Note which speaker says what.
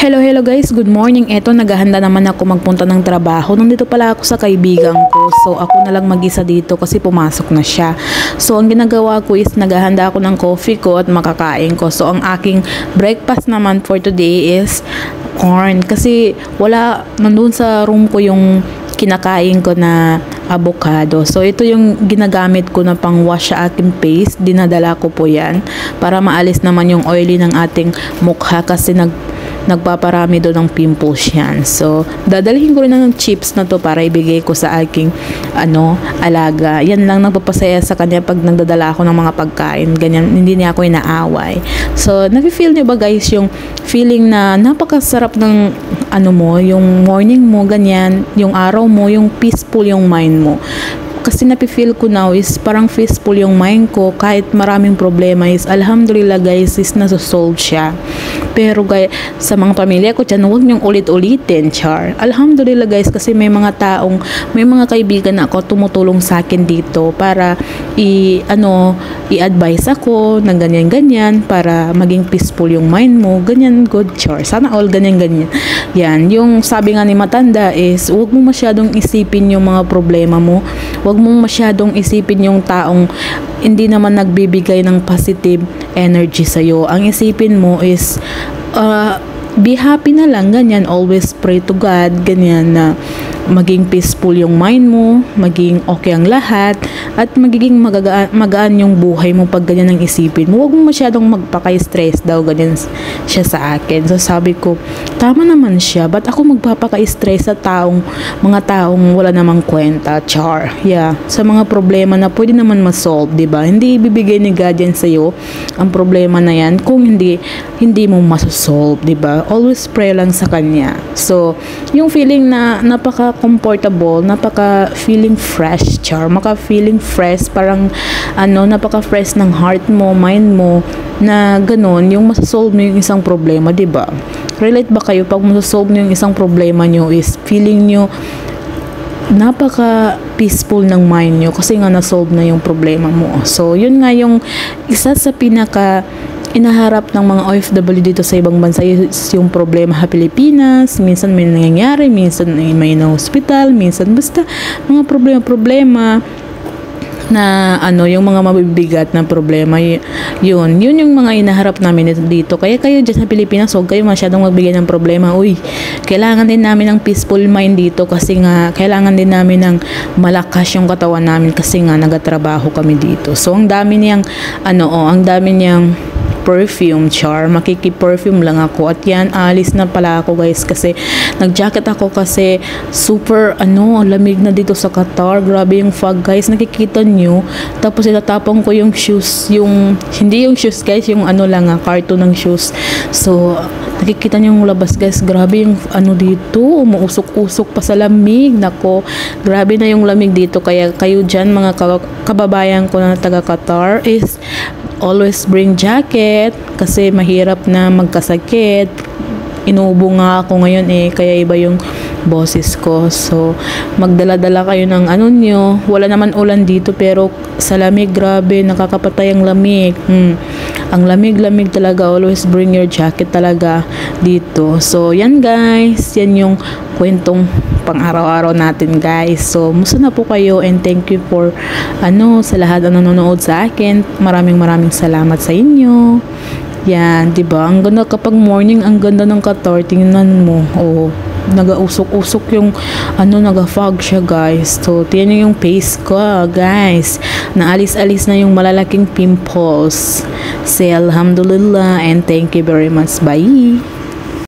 Speaker 1: Hello guys, good morning. Eto, naghahanda naman ako magpunta ng trabaho. Nandito pala ako sa kaibigan ko. So, ako na lang mag-isa dito kasi pumasok na siya. So, ang ginagawa ko is naghahanda ako ng coffee ko at makakain ko. So, ang aking breakfast naman for today is corn. Kasi wala, nandun sa room ko yung kinakain ko na avocado. So, ito yung ginagamit ko na pang-wash sa aking face. Dinadala ko po yan para maalis naman yung oily ng ating mukha kasi nagpaparami doon ng pimples yan. So, dadalhin ko rin ng chips na to para ibigay ko sa aking alaga. Yan lang nagpapasaya sa kanya pag nagdadala ako ng mga pagkain. Ganyan, hindi niya ako inaaway. So, nafe-feel niyo ba guys yung feeling na napakasarap ng yung morning mo, ganyan, yung araw mo, yung peaceful yung mind mo. Kasi nafe-feel ko now is parang peaceful yung mind ko kahit maraming problema is alhamdulillah guys is nasosolve siya. Pero guys, sa mga pamilya ko dyan, huwag niyong ulit-ulitin, char. Alhamdulillah guys kasi may mga kaibigan na ako tumutulong sa akin dito para i-advise ako ng ganyan-ganyan para maging peaceful yung mind mo. Ganyan, good, char. Sana all ganyan-ganyan. Yan, yung sabi nga ni matanda is huwag mo masyadong isipin yung mga problema mo. Huwag mong masyadong isipin yung taong hindi naman nagbibigay ng positive energy sa'yo. Ang isipin mo is be happy na lang, ganyan. Always pray to God, ganyan, na maging peaceful yung mind mo, maging okay ang lahat, at magiging magaan yung buhay mo pag ganyan ang isipin mo. Huwag mo masyadong magpaka-stress daw, ganyan siya sa akin. So sabi ko, tama naman siya, ba't ako magpapaka-stress sa mga taong wala namang kwenta, char. Yeah, sa mga problema na pwede naman ma-solve, diba? Hindi ibibigay ni God yan sa'yo ang problema na yan kung hindi mo masosolve, diba? Always pray lang sa Kanya. So, yung feeling na napaka-comfortable, napaka-feeling fresh, char, maka-feeling fresh, parang napaka-fresh ng heart mo, mind mo, na ganun, yung masosolve mo yung isang problema, diba? Relate ba kayo pag masosolve nyo yung isang problema nyo is feeling nyo napaka-peaceful ng mind nyo kasi nga nasolve na yung problema mo. So, yun nga yung isa sa inaharap ng mga OFW dito sa ibang bansa yung problema sa Pilipinas. Minsan may nangyayari, minsan may na-hospital, minsan basta mga problema na yung mga mabibigat na problema, yun yung mga inaharap namin dito. Kaya kayo dyan sa Pilipinas, huwag kayo masyadong magbigay ng problema. Kailangan din namin ng peaceful mind dito kasi nga kailangan din namin ng malakas yung katawan namin kasi nga nagatrabaho kami dito. So ang dami niyang perfume, char. Makiki-perfume lang ako. At yan, alis na pala ako guys kasi nag-jacket ako kasi super lamig na dito sa Qatar. Grabe yung fog guys. Nakikita nyo. Tapos itatapon ko yung shoes. Hindi yung shoes guys, yung carton ng shoes. So, nakikita nyo yung labas guys. Grabe yung dito. Umuusok-usok pa sa lamig. Nako, grabe na yung lamig dito. Kaya kayo dyan, mga kababayan ko na taga Qatar is always bring jacket kasi mahirap na magkasakit. Inuubo nga ako ngayon kaya iba yung boses ko. So, magdala-dala kayo ng nyo. Wala naman ulan dito pero sa lamig, grabe, nakakapatay ang lamig. Ang lamig-lamig talaga. Always bring your jacket talaga dito. So, yan guys. Yan yung kwentong pang-araw-araw natin guys. So, musta na po kayo and thank you for sa lahat na nanonood sa akin. Maraming salamat sa inyo. Yan, diba? Ang ganda kapag morning, ang ganda ng Qatar. Tingnan mo. Nagausok-usok yung naga-fog siya guys. So, tingnan nyo yung face ko guys. Naalis-alis na yung malalaking pimples. Say alhamdulillah and thank you very much. Bye!